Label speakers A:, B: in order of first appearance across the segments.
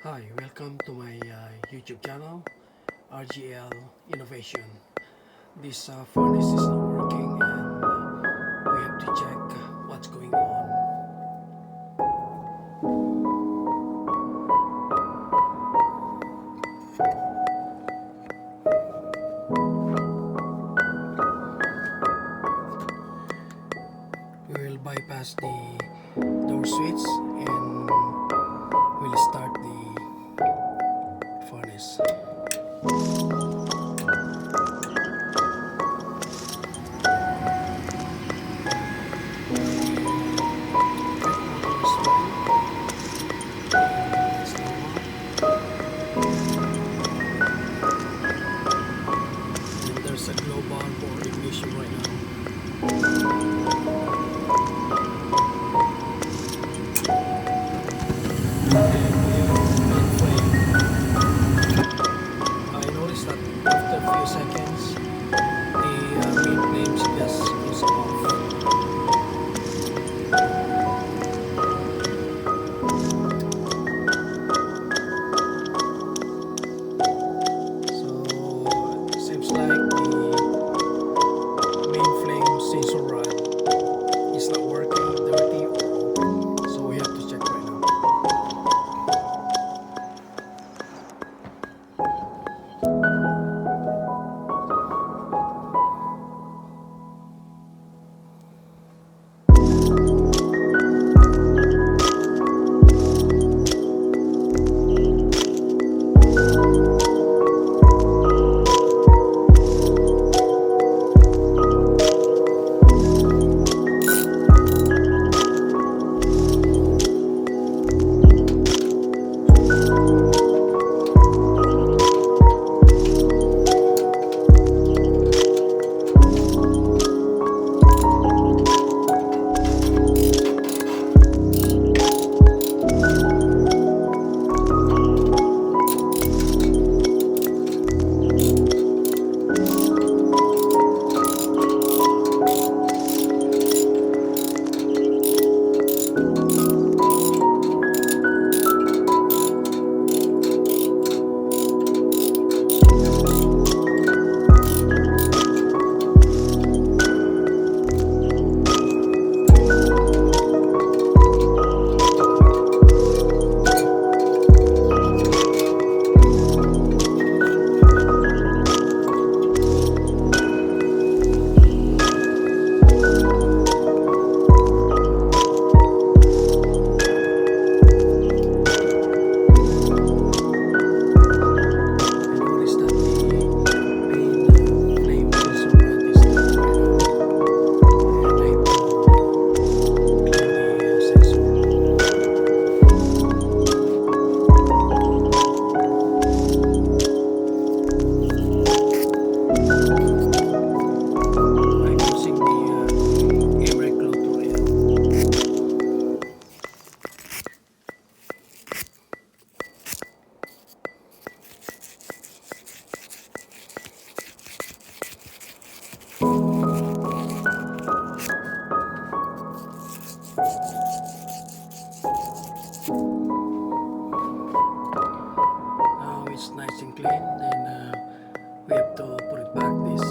A: Hi, welcome to my YouTube channel, RGL Innovation. This furnace is not working and we have to check what's going on. We will bypass the door switch and we'll start the furnace. Brake motor is fine and it's normal. And there's a global for ignition right now. And we have main flame. I noticed that after a few seconds, the main flames just goes off. So seems like the main flame sensor rod is not working, dirty or open. So we have to check right now. I noticed that the main flame sensor rod is not right now. And I have to clean the sensor. I'm using the air brake rotor L. Now it's nice and clean, and we have to put it back this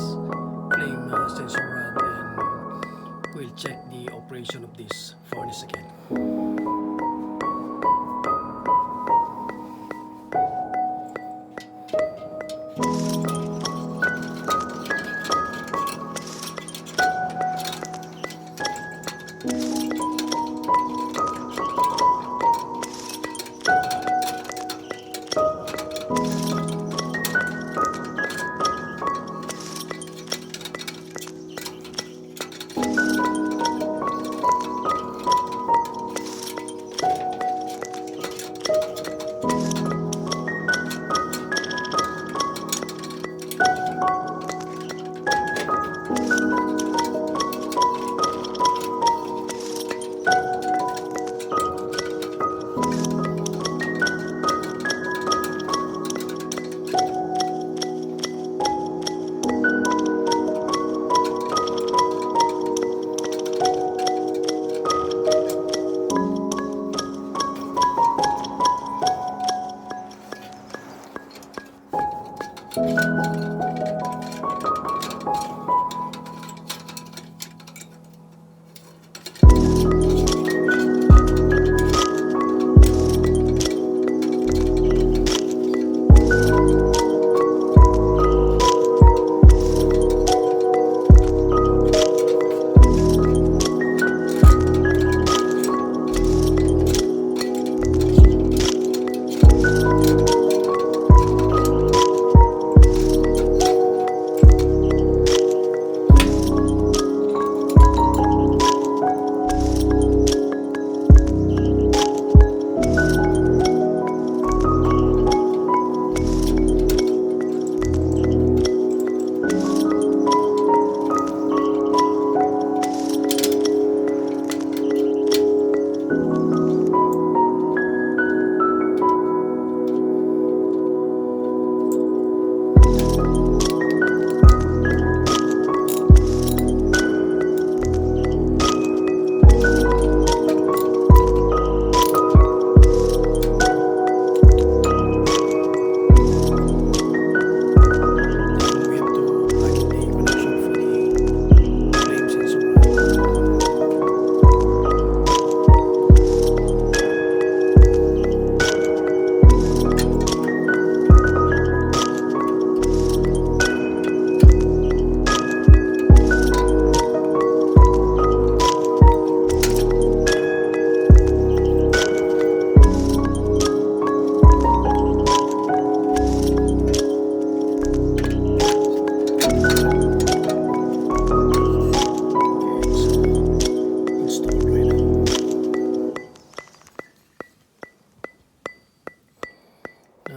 A: flame sensor rod, and we'll check the operation of this furnace again.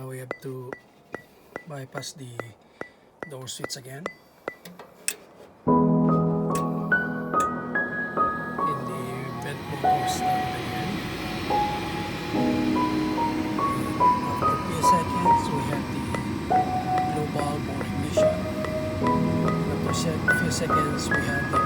A: Now we have to bypass the door switch again. In the vent motor started again. And after a few seconds we have the blue bulb or ignition. And after a few seconds we have the